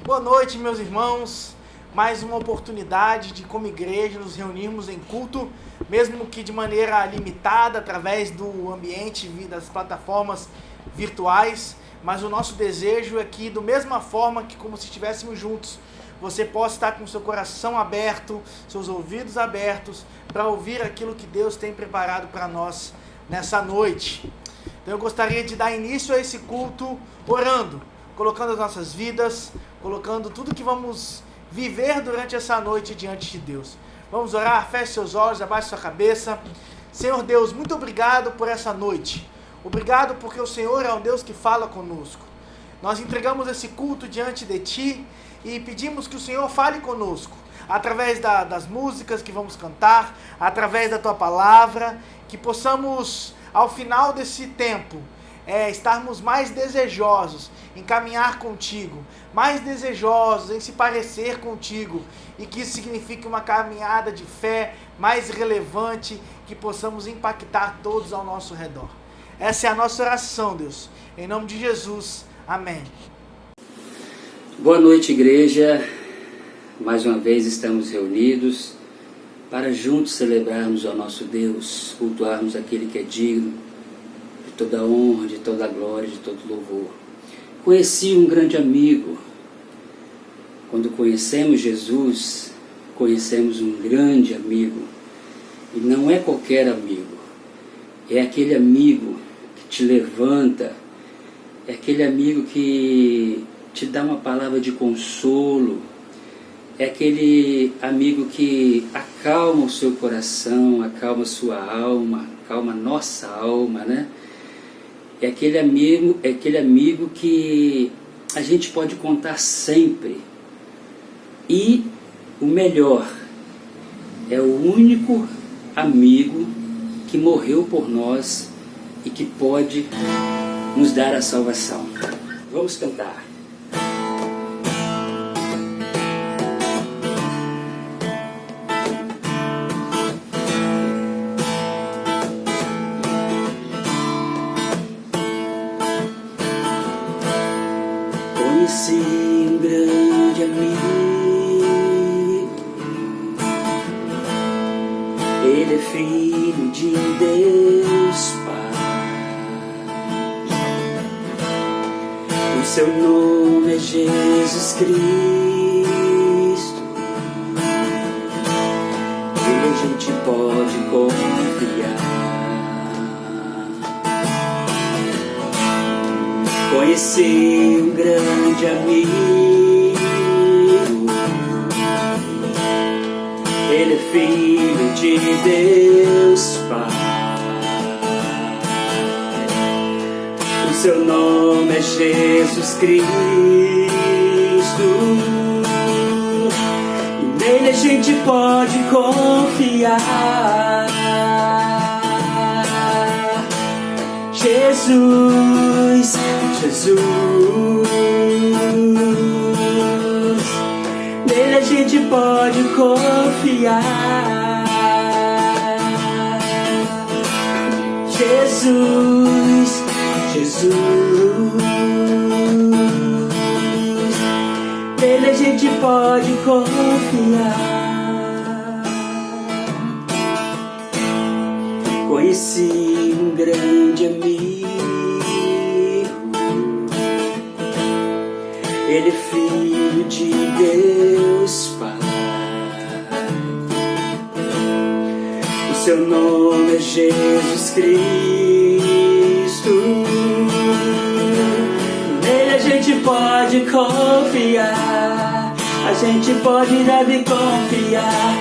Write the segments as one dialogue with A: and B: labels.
A: Boa noite, meus irmãos. Mais uma oportunidade de, como igreja, nos reunirmos em culto, mesmo que de maneira limitada, através do ambiente das plataformas virtuais. Mas o nosso desejo é que, da mesma forma que como se estivéssemos juntos, você possa estar com seu coração aberto, seus ouvidos abertos, para ouvir aquilo que Deus tem preparado para nós nessa noite. Então eu gostaria de dar início a esse culto orando, colocando as nossas vidas, colocando tudo que vamos viver durante essa noite diante de Deus. Vamos orar, feche seus olhos, abaixe sua cabeça. Senhor Deus, muito obrigado por essa noite. Obrigado porque o Senhor é um Deus que fala conosco. Nós entregamos esse culto diante de Ti e pedimos que o Senhor fale conosco, através das músicas que vamos cantar, através da Tua palavra, que possamos, ao final desse tempo, estarmos mais desejosos em caminhar contigo, mais desejosos em se parecer contigo, e que isso signifique uma caminhada de fé mais relevante, que possamos impactar todos ao nosso redor. Essa é a nossa oração, Deus, em nome de Jesus, amém.
B: Boa noite, igreja. Mais uma vez estamos reunidos para juntos celebrarmos ao nosso Deus, cultuarmos aquele que é digno de toda honra, de toda glória, de todo louvor. Conheci um grande amigo. Quando conhecemos Jesus, conhecemos um grande amigo. E não é qualquer amigo. É aquele amigo que te levanta. É aquele amigo que te dá uma palavra de consolo. É aquele amigo que acalma o seu coração, acalma a sua alma, acalma a nossa alma, né? É aquele amigo que a gente pode contar sempre. E o melhor, é o único amigo que morreu por nós e que pode nos dar a salvação. Vamos cantar. Conheci um grande amigo. Ele é filho de Deus Pai. O seu nome é Jesus Cristo. Nele a gente pode confiar. Conheci um grande amigo. Ele é filho de Deus Pai. O seu nome é Jesus Cristo. E nele a gente pode confiar. Jesus, Jesus, nele a gente pode confiar. Jesus, Jesus, nele a gente pode confiar. Conheci um grande amigo. Ele é filho de Deus Pai. O seu nome é Jesus Cristo. Nele a gente pode confiar. A gente pode e deve confiar.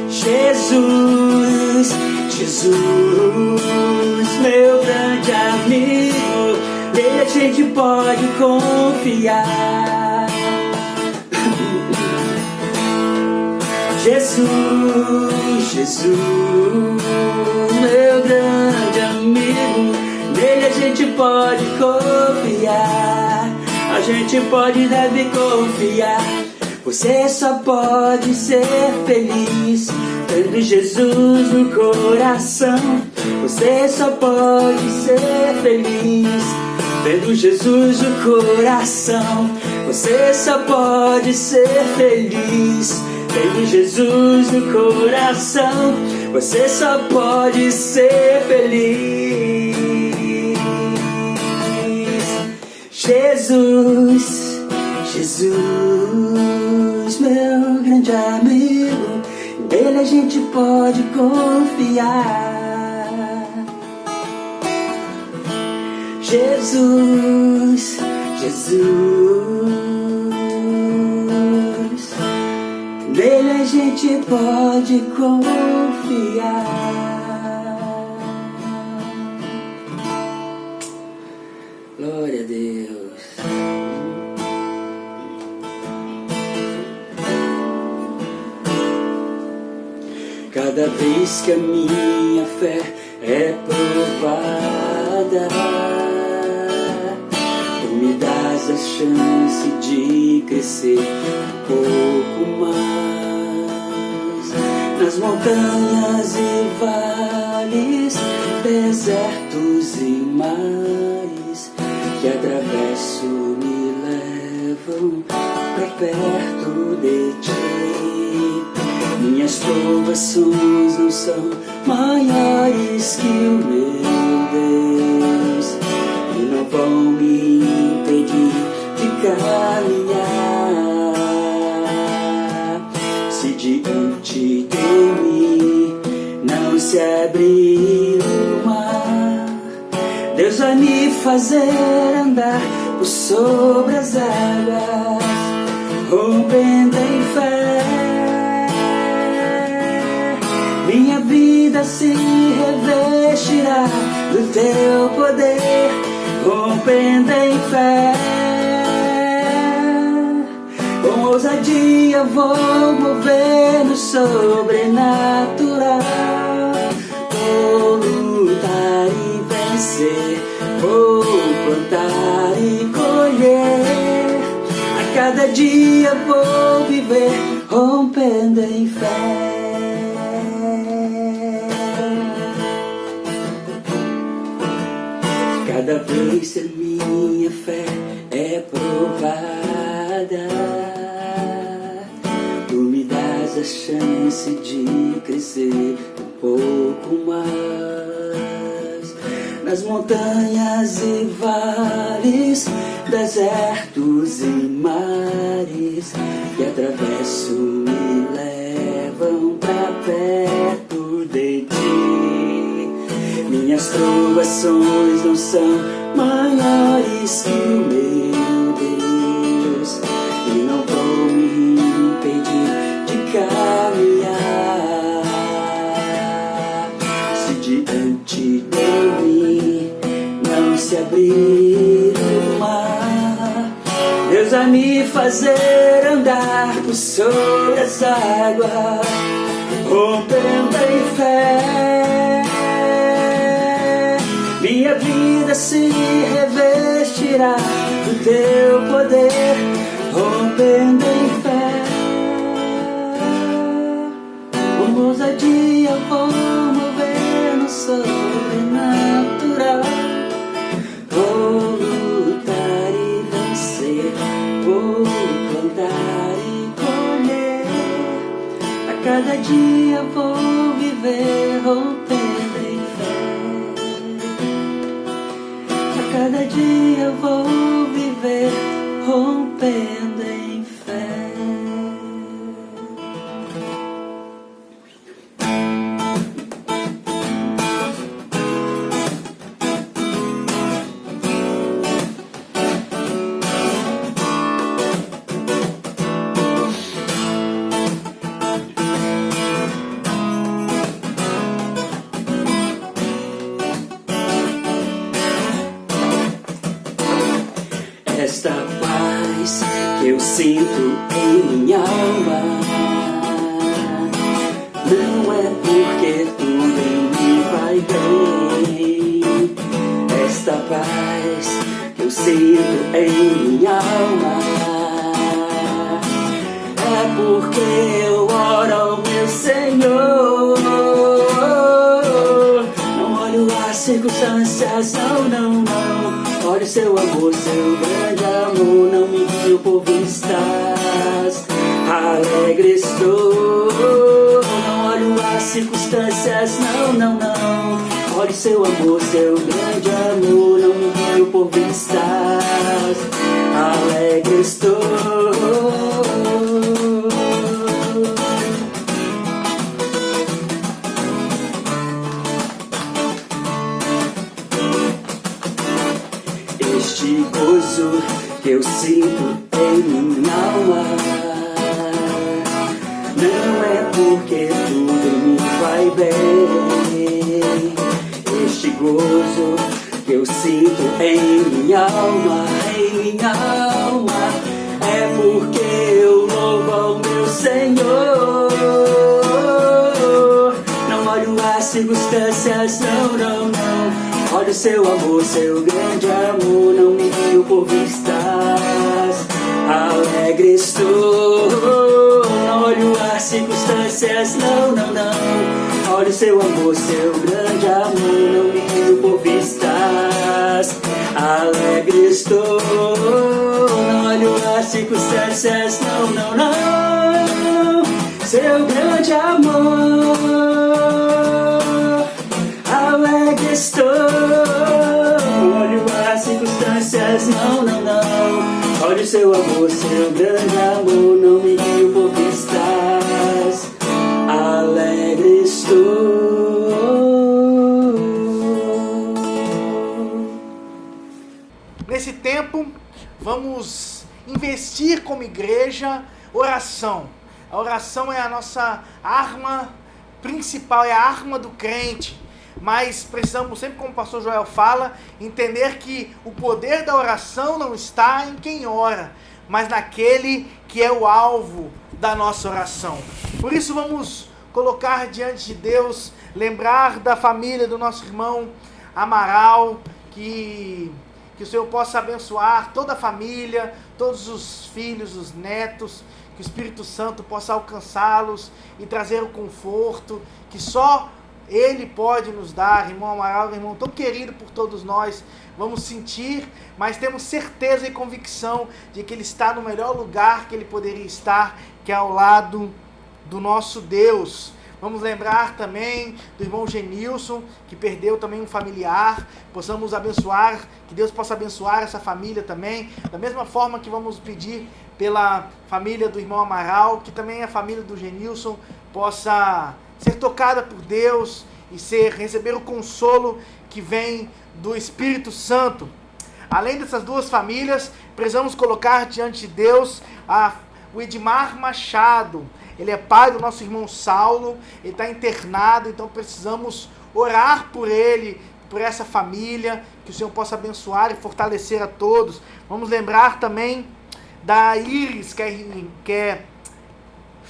B: Jesus, Jesus, meu grande amigo. Nele a gente pode confiar. Jesus, Jesus, meu grande amigo. Nele a gente pode confiar. A gente pode e deve confiar. Você só pode ser feliz tendo Jesus no coração. Você só pode ser feliz tendo Jesus no coração. você só pode ser feliz. Tem Jesus no coração, você só pode ser feliz. Jesus, Jesus, meu grande amigo, nele a gente pode confiar. Jesus, Jesus, nele a gente pode confiar. Glória a Deus. Cada vez que a minha fé é provada, tu me dás a chance de crescer um pouco mais. Nas montanhas e vales, desertos e mares que atravesso me levam pra perto de ti. Minhas provações não são maiores que o meu Deus e não vão me impedir de caminhar. Se diante de mim não se abrir o mar, Deus vai me fazer andar por sobre as águas, rompendo em fé. Minha vida se revestirá do teu poder, rompendo em fé. Com ousadia vou mover no sobrenatural. Vou lutar e vencer, vou plantar e colher. A cada dia vou viver, rompendo em fé. Cada vez que a minha fé é provada, tu me dás a chance de crescer um pouco mais. Nas montanhas e vales, desertos e mares que atravesso me levam pra perto de ti. Minhas provações não são maiores que o meu Deus e não vão me impedir de caminhar. Se diante de mim não se abrir o mar, Deus vai me fazer andar por sobre as águas, rompendo em fé. Minha vida se revestirá do teu poder, rompendo em fé. Com ousadia vou mover no sobrenatural. Vou lutar e vencer, vou plantar e colher. A cada dia vou viver, rompendo em fé. Cada dia vou viver, rompendo em fé. Esta paz que eu sinto em minha alma não é porque tudo em mim vai bem. Esta paz que eu sinto em minha alma é porque eu oro ao meu Senhor. Não olho as circunstâncias, não. Olha o seu amor, seu grande amor. Não me guio por alegre estou. Não olho as circunstâncias, não, não, não. Olhe seu amor, seu grande amor, não me deu por vistas. Alegre estou. Este gozo que eu sinto em minha alma não é porque tudo me vai bem. Este gozo que eu sinto em minha alma, é porque eu louvo ao meu Senhor. Não olho as circunstâncias, não, não, não. Olha o seu amor, seu grande amor, não me rio por vistas. Alegre estou. Não olho as circunstâncias, não, não, não. Olha o seu amor, seu grande amor, não me rio por vistas. Alegre estou. Não olho as circunstâncias, não, não, não. Seu grande amor. Alegre estou. Olho as circunstâncias, não, não, não. Olha o seu amor, seu grande amor, não me rio por vistas. Alegre estou.
A: Nesse tempo, vamos investir como igreja oração. A oração é a nossa arma principal, é a arma do crente. Mas precisamos, sempre como o pastor Joel fala, entender que o poder da oração não está em quem ora, mas naquele que é o alvo da nossa oração. Por isso vamos colocar diante de Deus, lembrar da família do nosso irmão Amaral, que o Senhor possa abençoar toda a família, todos os filhos, os netos, que o Espírito Santo possa alcançá-los e trazer o conforto que só Ele pode nos dar. Irmão Amaral, irmão tão querido por todos nós, vamos sentir, mas temos certeza e convicção de que Ele está no melhor lugar que Ele poderia estar, que é ao lado do nosso Deus. Vamos lembrar também do irmão Genilson, que perdeu também um familiar. Possamos abençoar, que Deus possa abençoar essa família também. Da mesma forma que vamos pedir pela família do irmão Amaral, que também a família do Genilson possa ser tocada por Deus e receber o consolo que vem do Espírito Santo. Além dessas duas famílias, precisamos colocar diante de Deus o Edmar Machado. Ele é pai do nosso irmão Saulo, ele está internado, então precisamos orar por ele, por essa família, que o Senhor possa abençoar e fortalecer a todos. Vamos lembrar também da Iris, que é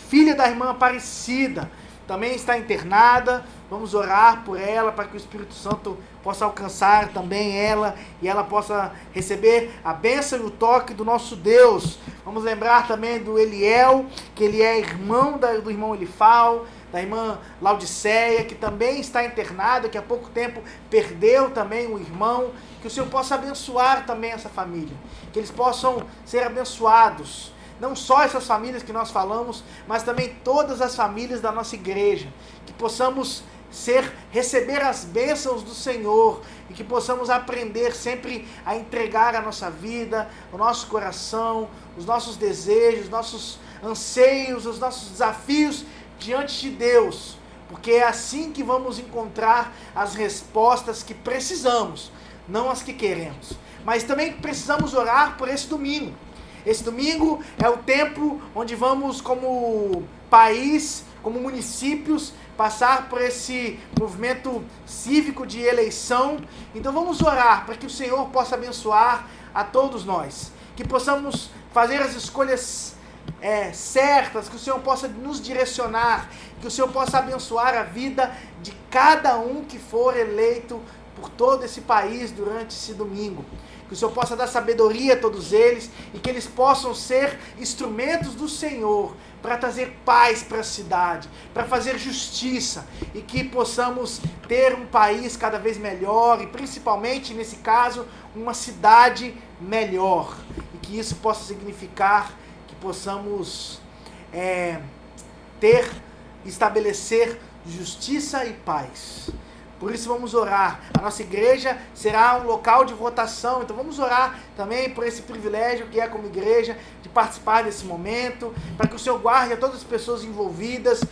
A: filha da irmã Aparecida, também está internada. Vamos orar por ela, para que o Espírito Santo possa alcançar também ela, e ela possa receber a bênção e o toque do nosso Deus. Vamos lembrar também do Eliel, que ele é irmão do irmão Elifal, da irmã Laudiceia, que também está internada, que há pouco tempo perdeu também um irmão. Que o Senhor possa abençoar também essa família, que eles possam ser abençoados. Não só essas famílias que nós falamos, mas também todas as famílias da nossa igreja. Que possamos receber as bênçãos do Senhor e que possamos aprender sempre a entregar a nossa vida, o nosso coração, os nossos desejos, os nossos anseios, os nossos desafios diante de Deus, porque é assim que vamos encontrar as respostas que precisamos, não as que queremos. Mas também precisamos orar por esse domingo. Esse domingo é o tempo onde vamos, como país, como municípios, passar por esse movimento cívico de eleição. Então vamos orar para que o Senhor possa abençoar a todos nós, que possamos fazer as escolhas certas, que o Senhor possa nos direcionar, que o Senhor possa abençoar a vida de cada um que for eleito por todo esse país durante esse domingo. Que o Senhor possa dar sabedoria a todos eles e que eles possam ser instrumentos do Senhor para trazer paz para a cidade, para fazer justiça, e que possamos ter um país cada vez melhor e principalmente, nesse caso, uma cidade melhor. E que isso possa significar que possamos estabelecer justiça e paz. Por isso vamos orar. A nossa igreja será um local de votação, então vamos orar também por esse privilégio que é como igreja de participar desse momento, para que o Senhor guarde a todas as pessoas envolvidas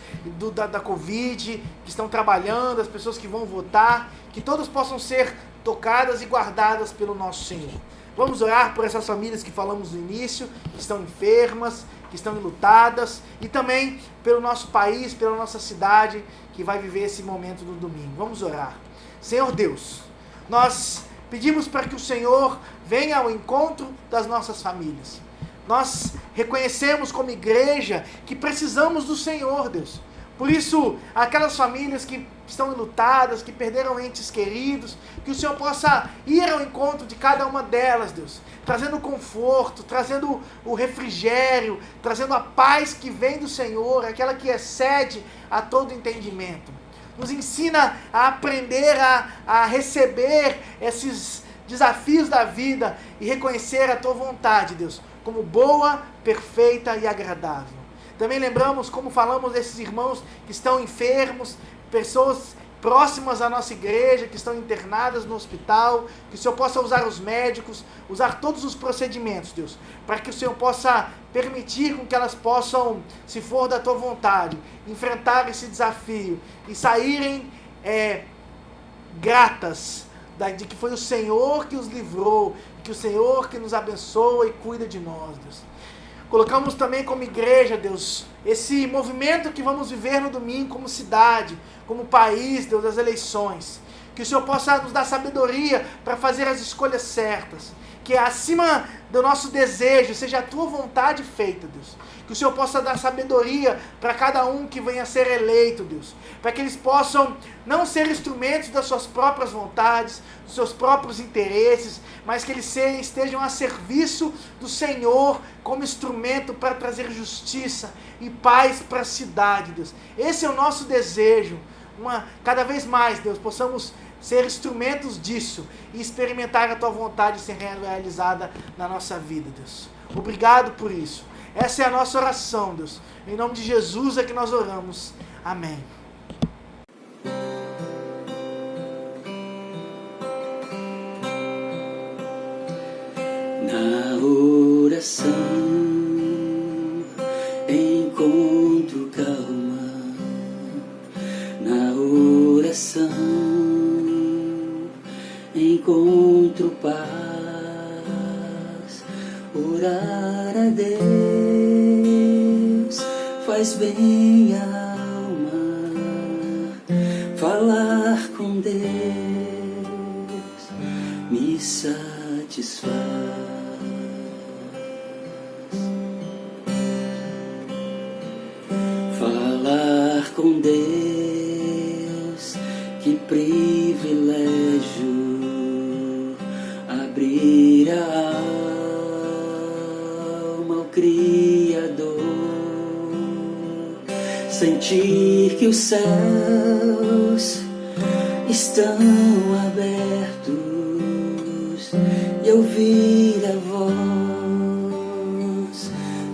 A: da Covid, que estão trabalhando, as pessoas que vão votar, que todas possam ser tocadas e guardadas pelo nosso Senhor. Vamos orar por essas famílias que falamos no início, que estão enfermas, que estão enlutadas, e também pelo nosso país, pela nossa cidade, que vai viver esse momento do domingo. Vamos orar. Senhor Deus, nós pedimos para que o Senhor venha ao encontro das nossas famílias. Nós reconhecemos como igreja que precisamos do Senhor, Deus. Por isso, aquelas famílias que estão enlutadas, que perderam entes queridos, que o Senhor possa ir ao encontro de cada uma delas, Deus, trazendo conforto, trazendo o refrigério, trazendo a paz que vem do Senhor, aquela que excede a todo entendimento. Nos ensina a aprender a receber esses desafios da vida e reconhecer a Tua vontade, Deus, como boa, perfeita e agradável. Também lembramos como falamos desses irmãos que estão enfermos, pessoas próximas à nossa igreja, que estão internadas no hospital, que o Senhor possa usar os médicos, usar todos os procedimentos, Deus, para que o Senhor possa permitir com que elas possam, se for da Tua vontade, enfrentar esse desafio e saírem gratas de que foi o Senhor que os livrou, que o Senhor que nos abençoa e cuida de nós, Deus. Colocamos também como igreja, Deus, esse movimento que vamos viver no domingo como cidade, como país, Deus, das eleições. Que o Senhor possa nos dar sabedoria para fazer as escolhas certas. Que acima do nosso desejo seja a Tua vontade feita, Deus. Que o Senhor possa dar sabedoria para cada um que venha a ser eleito, Deus. Para que eles possam não ser instrumentos das suas próprias vontades, dos seus próprios interesses, mas que eles estejam a serviço do Senhor como instrumento para trazer justiça e paz para a cidade, Deus. Esse é o nosso desejo. Cada vez mais, Deus, possamos ser instrumentos disso e experimentar a Tua vontade ser realizada na nossa vida, Deus. Obrigado por isso. Essa é a nossa oração, Deus. Em nome de Jesus é que nós oramos. Amém.
B: Na oração encontro calma. Na oração encontro paz. Orar a Deus faz bem à alma. Falar com Deus me satisfaz. Falar com Deus, que privilégio. Abrir a alma ao Criador, sentir que os céus estão abertos e ouvir a voz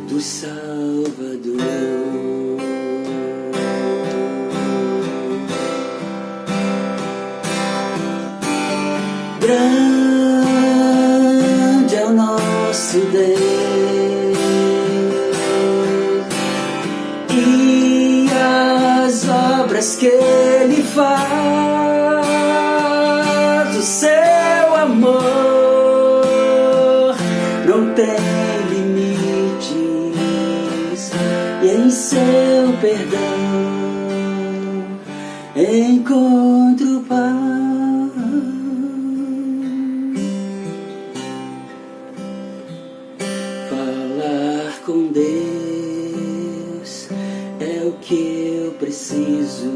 B: do Salvador. Grande é o nosso Deus e as obras que Ele faz, o seu amor não tem limites, e em seu perdão encontro paz. Falar com Deus é o que eu preciso,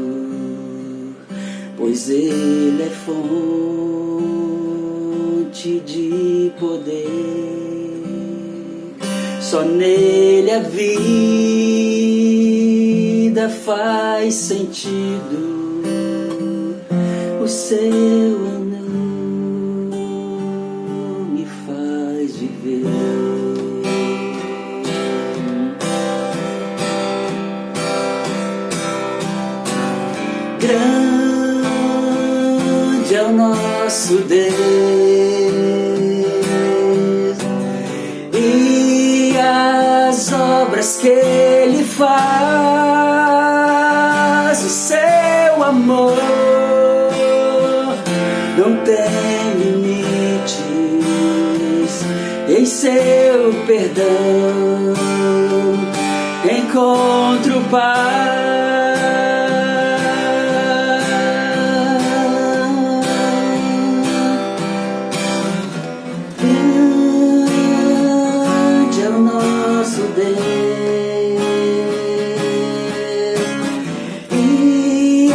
B: pois Ele é fonte de poder. Só nele a vida faz sentido. O seu amor me faz viver. Grande é o nosso Deus, e as obras que Ele faz, o seu amor não tem limites, e em seu perdão encontro paz. Grande é o nosso Deus, e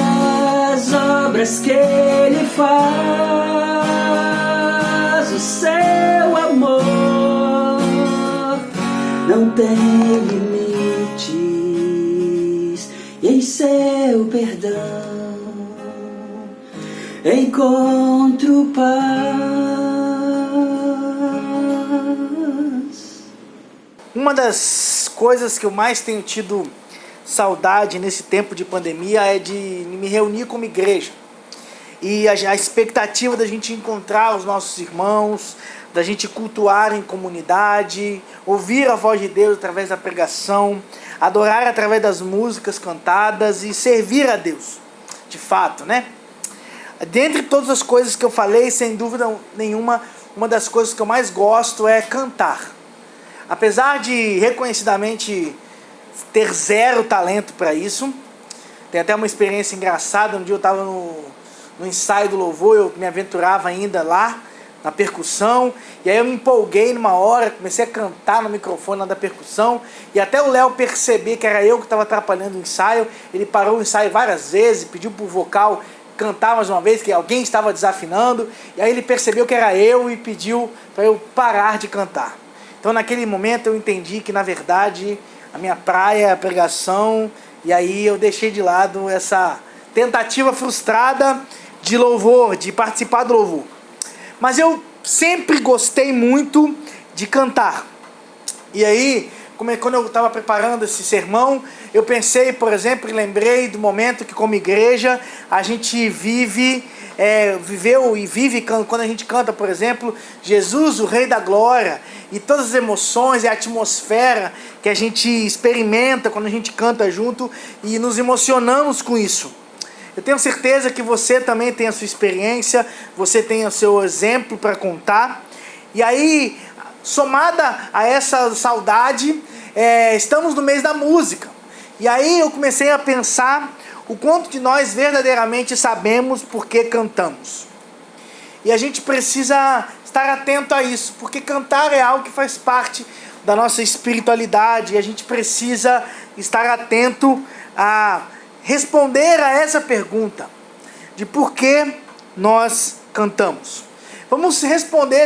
B: as obras que Ele faz, o seu amor não tem limites, e em seu perdão encontro paz.
A: Uma das coisas que eu mais tenho tido saudade nesse tempo de pandemia é de me reunir como igreja. E a expectativa da gente encontrar os nossos irmãos, da gente cultuar em comunidade, ouvir a voz de Deus através da pregação, adorar através das músicas cantadas e servir a Deus, de fato, né? Dentre todas as coisas que eu falei, sem dúvida nenhuma, uma das coisas que eu mais gosto é cantar. Apesar de reconhecidamente ter zero talento para isso, tem até uma experiência engraçada. Um dia eu estava no ensaio do louvor, eu me aventurava ainda lá na percussão, e aí eu me empolguei numa hora, comecei a cantar no microfone lá da percussão, e até o Léo perceber que era eu que estava atrapalhando o ensaio. Ele parou o ensaio várias vezes, pediu pro vocal cantar mais uma vez, que alguém estava desafinando, e aí ele percebeu que era eu e pediu para eu parar de cantar. Então naquele momento eu entendi que na verdade a minha praia é a pregação, e aí eu deixei de lado essa tentativa frustrada de louvor, de participar do louvor. Mas eu sempre gostei muito de cantar. E aí, quando eu estava preparando esse sermão, eu pensei, por exemplo, e lembrei do momento que como igreja a gente viveu e vive quando a gente canta, por exemplo, Jesus, o Rei da Glória, e todas as emoções e a atmosfera que a gente experimenta quando a gente canta junto, e nos emocionamos com isso. Eu tenho certeza que você também tem a sua experiência, você tem o seu exemplo para contar. E aí, somada a essa saudade, estamos no mês da música. E aí eu comecei a pensar o quanto de nós verdadeiramente sabemos por que cantamos. E a gente precisa estar atento a isso, porque cantar é algo que faz parte da nossa espiritualidade, e a gente precisa estar atento a responder a essa pergunta de por que nós cantamos. Vamos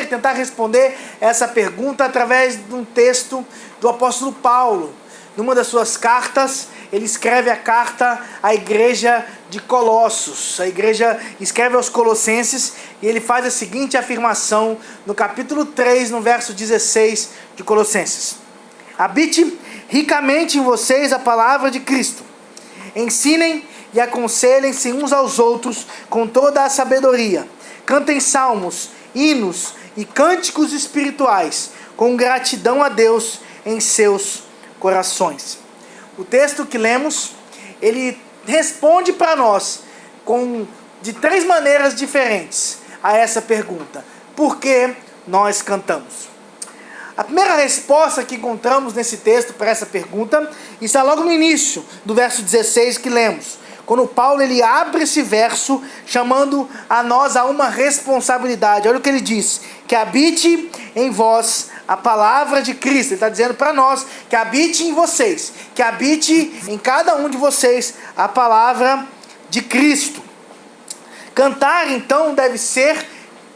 A: tentar responder essa pergunta através de um texto do apóstolo Paulo. Numa das suas cartas, ele escreve a carta à igreja de Colossos. A igreja escreve aos Colossenses, e ele faz a seguinte afirmação no capítulo 3, no verso 16 de Colossenses: habite ricamente em vocês a palavra de Cristo. Ensinem e aconselhem-se uns aos outros com toda a sabedoria. Cantem salmos, hinos e cânticos espirituais com gratidão a Deus em seus corações. O texto que lemos, ele responde para nós de 3 maneiras diferentes a essa pergunta: por que nós cantamos? A primeira resposta que encontramos nesse texto para essa pergunta está logo no início do verso 16 que lemos, quando Paulo ele abre esse verso chamando a nós a uma responsabilidade. Olha o que ele diz: que habite em vós a palavra de Cristo. Ele está dizendo para nós que habite em vocês, que habite em cada um de vocês a palavra de Cristo. Cantar então deve ser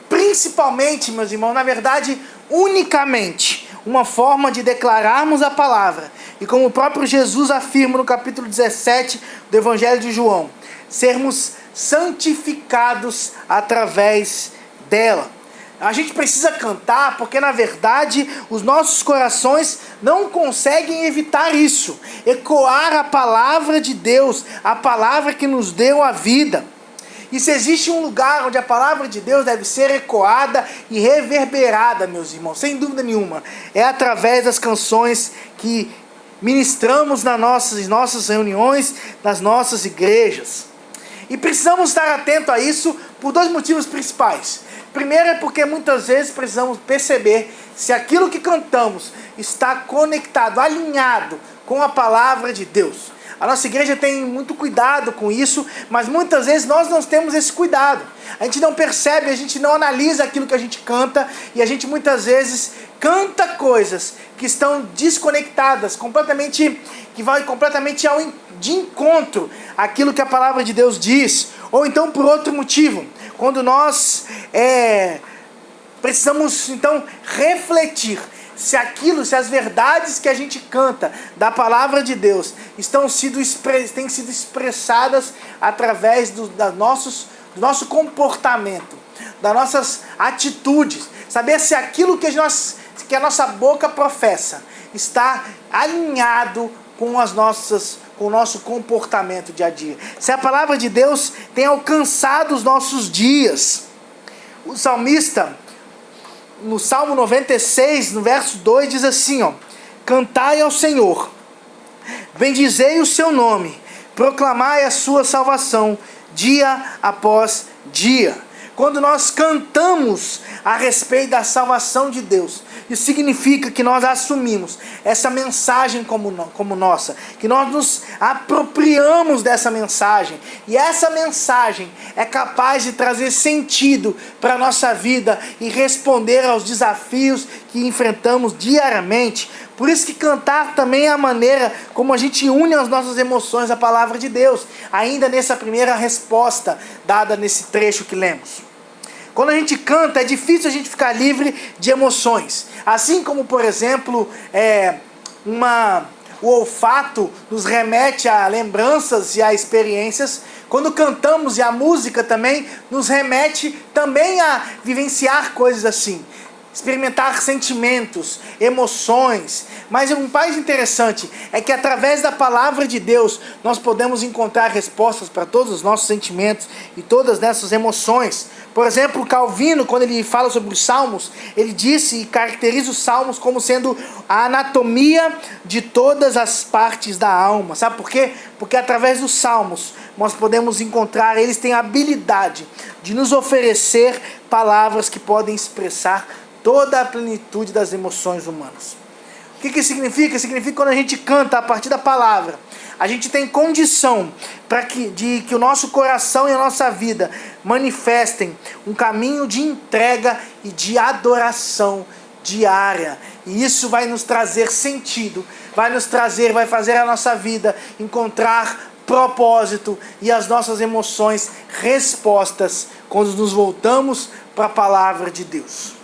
A: principalmente, meus irmãos, na verdade unicamente, uma forma de declararmos a palavra. E como o próprio Jesus afirma no capítulo 17 do Evangelho de João, sermos santificados através dela. A gente precisa cantar porque, na verdade, os nossos corações não conseguem evitar isso. Ecoar a palavra de Deus, a palavra que nos deu a vida. E se existe um lugar onde a palavra de Deus deve ser ecoada e reverberada, meus irmãos, sem dúvida nenhuma, é através das canções que ministramos nas nossas reuniões, nas nossas igrejas. E precisamos estar atentos a isso por dois motivos principais. Primeiro é porque muitas vezes precisamos perceber se aquilo que cantamos está conectado, alinhado com a palavra de Deus. A nossa igreja tem muito cuidado com isso, mas muitas vezes nós não temos esse cuidado. A gente não percebe, a gente não analisa aquilo que a gente canta, e a gente muitas vezes canta coisas que estão desconectadas, que vai completamente de encontro àquilo que a palavra de Deus diz. Ou então por outro motivo, quando nós precisamos então refletir se as verdades que a gente canta da palavra de Deus têm sido expressadas através do nosso comportamento, das nossas atitudes. Saber se aquilo que a nossa boca professa está alinhado com o nosso comportamento dia a dia. Se a palavra de Deus tem alcançado os nossos dias. O salmista, no Salmo 96, no verso 2, diz assim, cantai ao Senhor, bendizei o seu nome, proclamai a sua salvação, dia após dia. Quando nós cantamos a respeito da salvação de Deus, isso significa que nós assumimos essa mensagem como nossa, que nós nos apropriamos dessa mensagem, e essa mensagem é capaz de trazer sentido para a nossa vida e responder aos desafios que enfrentamos diariamente. Por isso que cantar também é a maneira como a gente une as nossas emoções à palavra de Deus, ainda nessa primeira resposta dada nesse trecho que lemos. Quando a gente canta, é difícil a gente ficar livre de emoções. Assim como, por exemplo, o olfato nos remete a lembranças e a experiências, quando cantamos, e a música também nos remete também a vivenciar coisas assim. Experimentar sentimentos, emoções. Mas um mais interessante é que através da palavra de Deus nós podemos encontrar respostas para todos os nossos sentimentos e todas essas emoções. Por exemplo, Calvino, quando ele fala sobre os salmos, ele disse e caracteriza os salmos como sendo a anatomia de todas as partes da alma. Sabe por quê? Porque através dos salmos nós podemos encontrar, eles têm a habilidade de nos oferecer palavras que podem expressar toda a plenitude das emoções humanas. O que significa? Significa que quando a gente canta a partir da palavra, a gente tem condição de que o nosso coração e a nossa vida manifestem um caminho de entrega e de adoração diária. E isso vai nos trazer sentido, vai fazer a nossa vida encontrar propósito e as nossas emoções respostas quando nos voltamos para a palavra de Deus.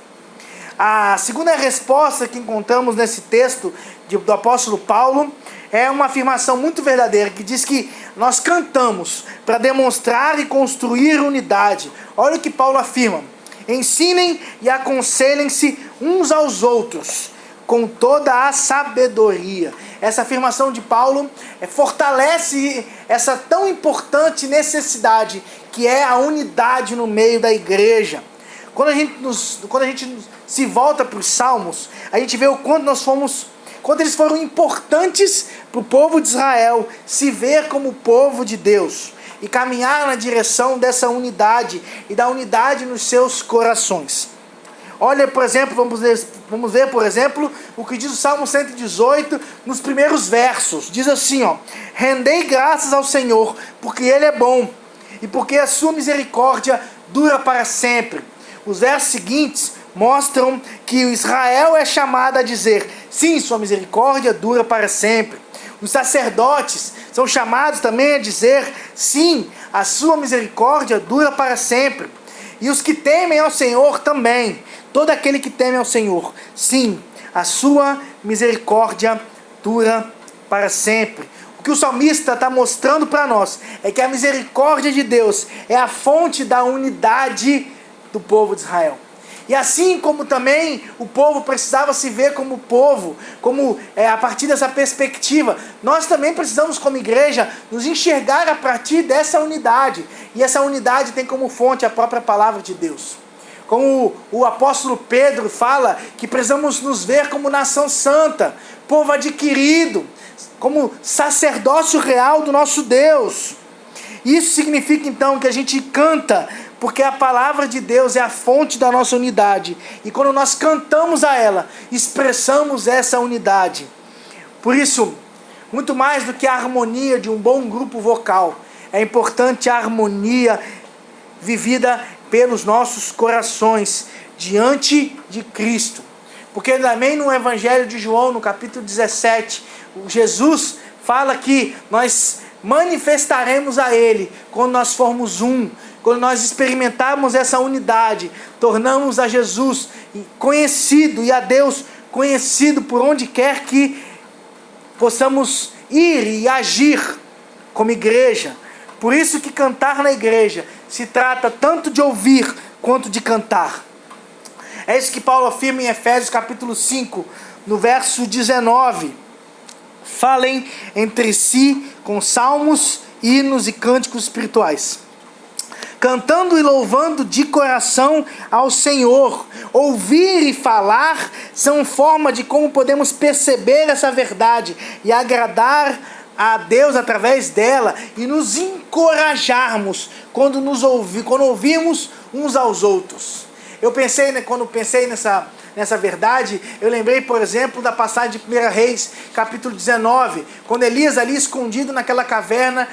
A: A segunda resposta que encontramos nesse texto do apóstolo Paulo é uma afirmação muito verdadeira, que diz que nós cantamos para demonstrar e construir unidade. Olha o que Paulo afirma: ensinem e aconselhem-se uns aos outros com toda a sabedoria. Essa afirmação de Paulo fortalece essa tão importante necessidade que é a unidade no meio da igreja. Quando a gente se volta para os Salmos, a gente vê o quanto eles foram importantes para o povo de Israel se ver como povo de Deus e caminhar na direção dessa unidade e da unidade nos seus corações. Olha, por exemplo, vamos ver, por exemplo, o que diz o Salmo 118 nos primeiros versos. Diz assim, rendei graças ao Senhor, porque Ele é bom e porque a sua misericórdia dura para sempre. Os versos seguintes mostram que Israel é chamado a dizer, sim, sua misericórdia dura para sempre. Os sacerdotes são chamados também a dizer, sim, a sua misericórdia dura para sempre. E os que temem ao Senhor também, todo aquele que teme ao Senhor, sim, a sua misericórdia dura para sempre. O que o salmista está mostrando para nós é que a misericórdia de Deus é a fonte da unidade do povo de Israel. E assim como também o povo precisava se ver como povo, a partir dessa perspectiva, nós também precisamos como igreja nos enxergar a partir dessa unidade. E essa unidade tem como fonte a própria palavra de Deus. Como o apóstolo Pedro fala, que precisamos nos ver como nação santa, povo adquirido, como sacerdócio real do nosso Deus. Isso significa então que a gente canta, porque a palavra de Deus é a fonte da nossa unidade. E quando nós cantamos a ela, expressamos essa unidade. Por isso, muito mais do que a harmonia de um bom grupo vocal, é importante a harmonia vivida pelos nossos corações diante de Cristo. Porque também no Evangelho de João, no capítulo 17, Jesus fala que nós manifestaremos a Ele quando nós formos um, quando nós experimentarmos essa unidade, tornamos a Jesus conhecido e a Deus conhecido por onde quer que possamos ir e agir como igreja. Por isso que cantar na igreja se trata tanto de ouvir quanto de cantar. É isso que Paulo afirma em Efésios capítulo 5, no verso 19. Falem entre si com salmos, hinos e cânticos espirituais, cantando e louvando de coração ao Senhor. Ouvir e falar são forma de como podemos perceber essa verdade e agradar a Deus através dela e nos encorajarmos quando ouvimos uns aos outros. Quando pensei nessa verdade, eu lembrei, por exemplo, da passagem de 1 Reis, capítulo 19, quando Elias ali escondido naquela caverna,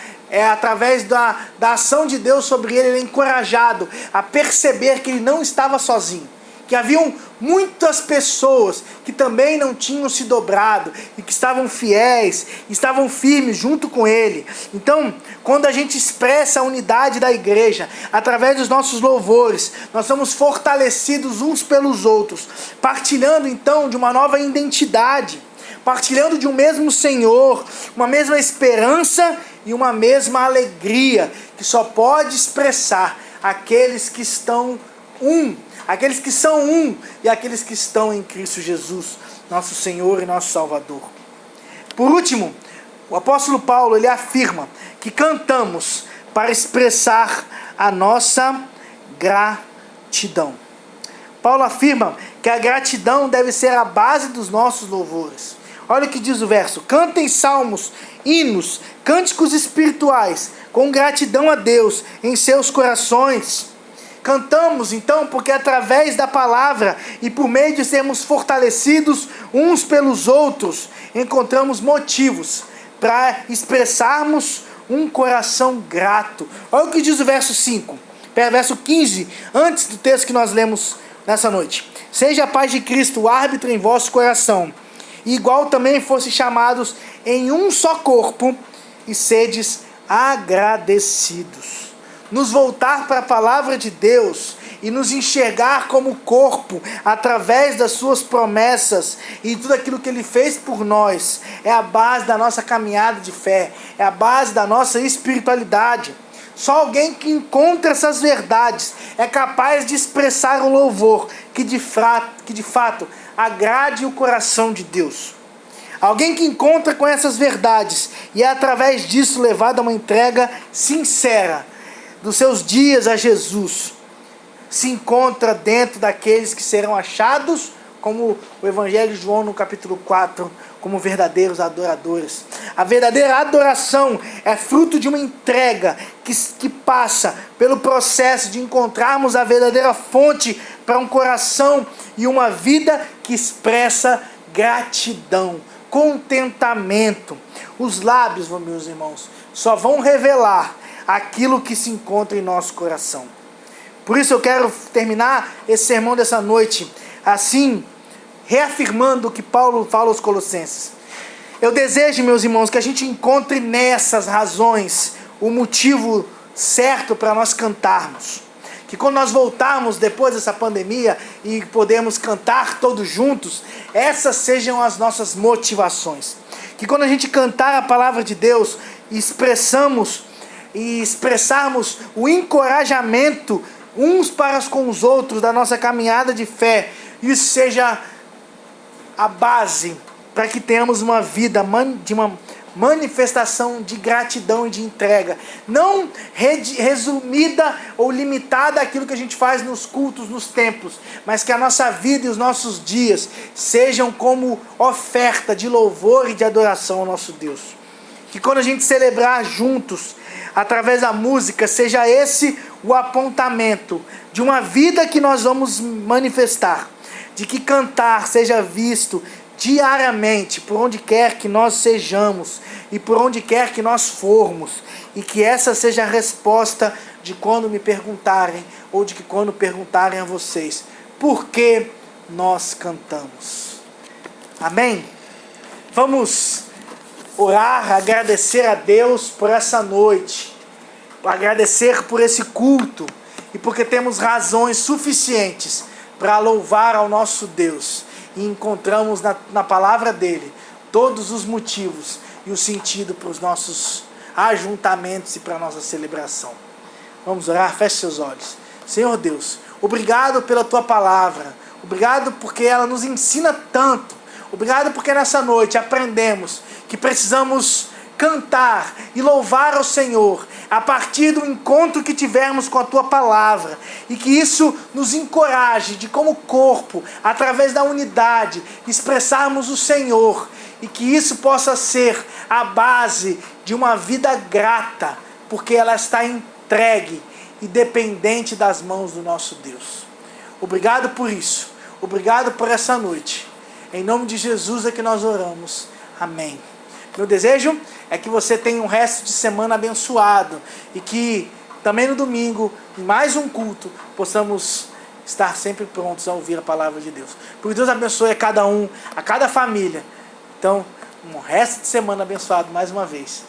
A: através da ação de Deus sobre ele é encorajado a perceber que ele não estava sozinho, que haviam muitas pessoas que também não tinham se dobrado e que estavam fiéis, estavam firmes junto com ele. Então, quando a gente expressa a unidade da igreja através dos nossos louvores, nós somos fortalecidos uns pelos outros, partilhando então de uma nova identidade, partilhando de um mesmo Senhor, uma mesma esperança e uma mesma alegria que só pode expressar aqueles que estão aqueles que são um e aqueles que estão em Cristo Jesus, nosso Senhor e nosso Salvador. Por último, o apóstolo Paulo ele afirma que cantamos para expressar a nossa gratidão. Paulo afirma que a gratidão deve ser a base dos nossos louvores. Olha o que diz o verso: cantem salmos, hinos, cânticos espirituais, com gratidão a Deus em seus corações. Cantamos então porque através da palavra e por meio de sermos fortalecidos uns pelos outros, encontramos motivos para expressarmos um coração grato. Olha o que diz o verso 5, verso 15, antes do texto que nós lemos nessa noite. Seja a paz de Cristo o árbitro em vosso coração, e igual também fosse chamados em um só corpo, e sedes agradecidos. Nos voltar para a palavra de Deus e nos enxergar como corpo através das suas promessas e tudo aquilo que Ele fez por nós é a base da nossa caminhada de fé, é a base da nossa espiritualidade. Só alguém que encontra essas verdades é capaz de expressar um louvor que de fato agrade o coração de Deus. Alguém que encontra com essas verdades e é através disso levado a uma entrega sincera dos seus dias a Jesus, se encontra dentro daqueles que serão achados, como o Evangelho de João no capítulo 4, como verdadeiros adoradores. A verdadeira adoração é fruto de uma entrega que passa pelo processo de encontrarmos a verdadeira fonte para um coração e uma vida que expressa gratidão, contentamento. Os lábios, meus irmãos, só vão revelar aquilo que se encontra em nosso coração. Por isso eu quero terminar esse sermão dessa noite assim, reafirmando o que Paulo fala aos Colossenses. Eu desejo, meus irmãos, que a gente encontre nessas razões o motivo certo para nós cantarmos. Que quando nós voltarmos depois dessa pandemia e podermos cantar todos juntos, essas sejam as nossas motivações. Que quando a gente cantar a palavra de Deus e expressarmos o encorajamento uns para com os outros da nossa caminhada de fé. Isso seja a base para que tenhamos uma vida de uma manifestação de gratidão e de entrega, não resumida ou limitada àquilo que a gente faz nos cultos, nos templos, mas que a nossa vida e os nossos dias sejam como oferta de louvor e de adoração ao nosso Deus. Que quando a gente celebrar juntos, através da música, seja esse o apontamento de uma vida que nós vamos manifestar, de que cantar seja visto diariamente, por onde quer que nós sejamos e por onde quer que nós formos, e que essa seja a resposta de quando me perguntarem, ou de que quando perguntarem a vocês, por que nós cantamos? Amém? Vamos orar, agradecer a Deus por essa noite, agradecer por esse culto, e porque temos razões suficientes para louvar ao nosso Deus. E encontramos na palavra dele todos os motivos e o sentido para os nossos ajuntamentos e para a nossa celebração. Vamos orar? Feche seus olhos. Senhor Deus, obrigado pela tua palavra. Obrigado porque ela nos ensina tanto. Obrigado porque nessa noite aprendemos que precisamos cantar e louvar ao Senhor a partir do encontro que tivermos com a tua palavra, e que isso nos encoraje de, como corpo, através da unidade, expressarmos o Senhor, e que isso possa ser a base de uma vida grata, porque ela está entregue e dependente das mãos do nosso Deus. Obrigado por isso, obrigado por essa noite. Em nome de Jesus é que nós oramos. Amém. Meu desejo é que você tenha um resto de semana abençoado, e que também no domingo, em mais um culto, possamos estar sempre prontos a ouvir a palavra de Deus. Porque Deus abençoe a cada um, a cada família. Então, um resto de semana abençoado mais uma vez.